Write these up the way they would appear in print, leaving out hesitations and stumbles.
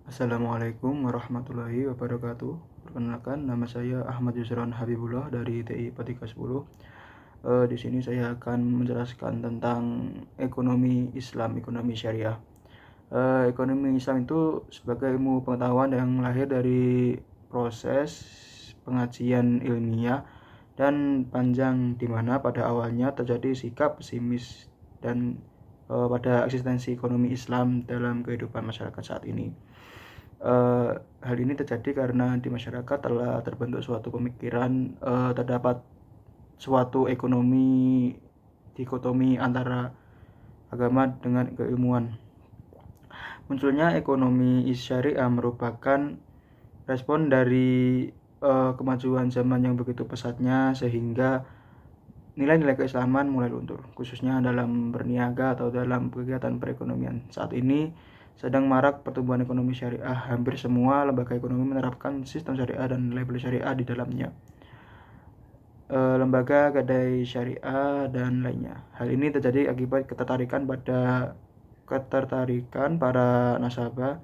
Assalamualaikum warahmatullahi wabarakatuh. Perkenalkan, nama saya Ahmad Yusron Habibullah dari TI Patika 10. Di sini saya akan menjelaskan tentang ekonomi Islam, ekonomi syariah. Ekonomi Islam itu sebagai ilmu pengetahuan yang lahir dari proses pengajian ilmiah dan panjang, di mana pada awalnya terjadi sikap pesimis dan pada eksistensi ekonomi Islam dalam kehidupan masyarakat saat ini. Hal ini terjadi karena di masyarakat telah terbentuk suatu pemikiran, terdapat suatu ekonomi dikotomi antara agama dengan keilmuan. Munculnya ekonomi syariah merupakan respon dari kemajuan zaman yang begitu pesatnya, sehingga nilai-nilai keislaman mulai luntur, khususnya dalam berniaga atau dalam kegiatan perekonomian. Saat ini sedang marak pertumbuhan ekonomi syariah. Hampir semua lembaga ekonomi menerapkan sistem syariah dan label syariah di dalamnya. Lembaga gadai syariah dan lainnya. Hal ini terjadi akibat ketertarikan para nasabah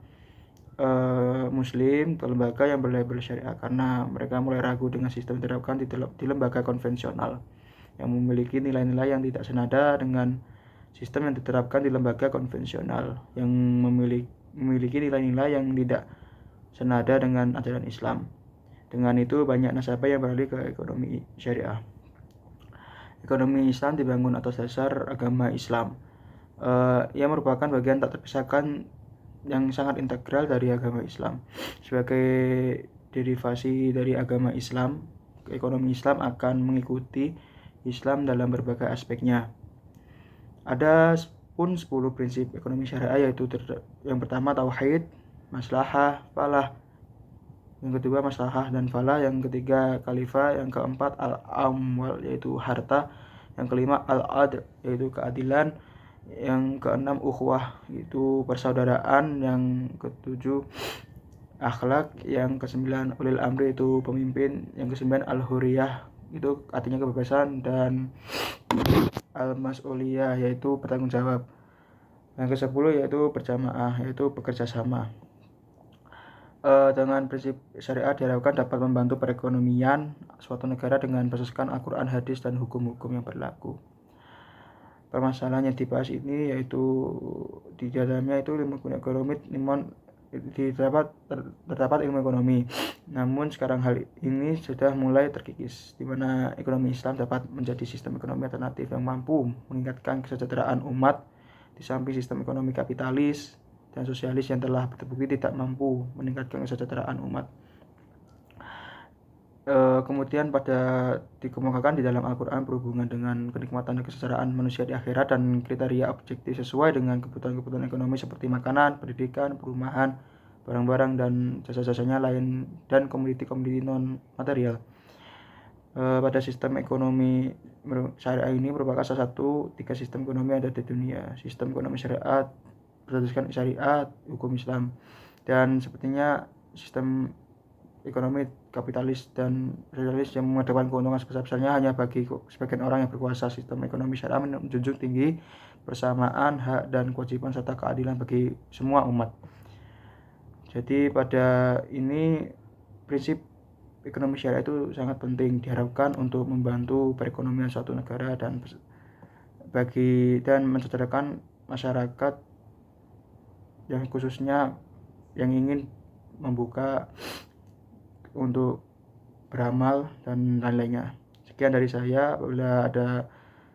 Muslim ke lembaga yang berlabel syariah, karena mereka mulai ragu dengan sistem yang diterapkan di lembaga konvensional yang memiliki nilai-nilai yang tidak senada dengan sistem yang diterapkan di lembaga konvensional yang memiliki nilai-nilai yang tidak senada dengan ajaran Islam. Dengan itu, banyak nasabah yang beralih ke ekonomi syariah. Ekonomi Islam dibangun atas dasar agama Islam. Ia merupakan bagian tak terpisahkan yang sangat integral dari agama Islam. Sebagai derivasi dari agama Islam, ekonomi Islam akan mengikuti Islam dalam berbagai aspeknya. Ada pun 10 prinsip ekonomi syariah, yaitu yang pertama tauhid, maslahah, falah. Yang kedua maslahah dan falah. Yang ketiga khalifah. Yang keempat al-amwal, yaitu harta. Yang kelima al-adl, yaitu keadilan. Yang keenam ukhuwah, yaitu persaudaraan. Yang ketujuh akhlak. Yang kesembilan ulil amri, itu pemimpin. Yang kesembilan al-huriyah, itu artinya kebebasan. Dan al-mas'uliyah, yaitu bertanggung jawab. Yang ke-10 yaitu berjamaah, yaitu bekerja sama. Dengan prinsip syariat diharapkan dapat membantu perekonomian suatu negara dengan berdasarkan Al-Quran, hadis, dan hukum-hukum yang berlaku. Permasalahan yang dibahas ini yaitu di dalamnya itu ilmu ekonomi, terdapat ilmu ekonomi. Namun sekarang hal ini sudah mulai terkikis, di mana ekonomi Islam dapat menjadi sistem ekonomi alternatif yang mampu meningkatkan kesejahteraan umat, di samping sistem ekonomi kapitalis dan sosialis yang telah terbukti tidak mampu meningkatkan kesejahteraan umat. Kemudian dikemukakan di dalam Al-Quran berhubungan dengan kenikmatan dan kesejahteraan manusia di akhirat dan kriteria objektif sesuai dengan kebutuhan-kebutuhan ekonomi seperti makanan, pendidikan, perumahan, barang-barang dan jasa-jasanya lain, dan komoditi-komoditi non material. Pada sistem ekonomi syariah ini merupakan salah satu 3 sistem ekonomi yang ada di dunia. Sistem ekonomi syariat berdasarkan syariat, hukum Islam, dan sepertinya sistem ekonomi kapitalis dan sosialis yang mengedepankan keuntungan sebesar-besarnya hanya bagi sebagian orang yang berkuasa. Sistem ekonomi syariah menjunjung tinggi persamaan hak dan kewajiban serta keadilan bagi semua umat. Jadi pada ini prinsip ekonomi syariah itu sangat penting, diharapkan untuk membantu perekonomian suatu negara dan mensejahterakan masyarakat yang khususnya yang ingin membuka untuk beramal dan lain-lainnya. Sekian dari saya. Apabila ada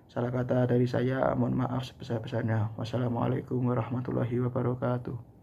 salah kata dari saya, mohon maaf sebesar-besarnya. Wassalamualaikum warahmatullahi wabarakatuh.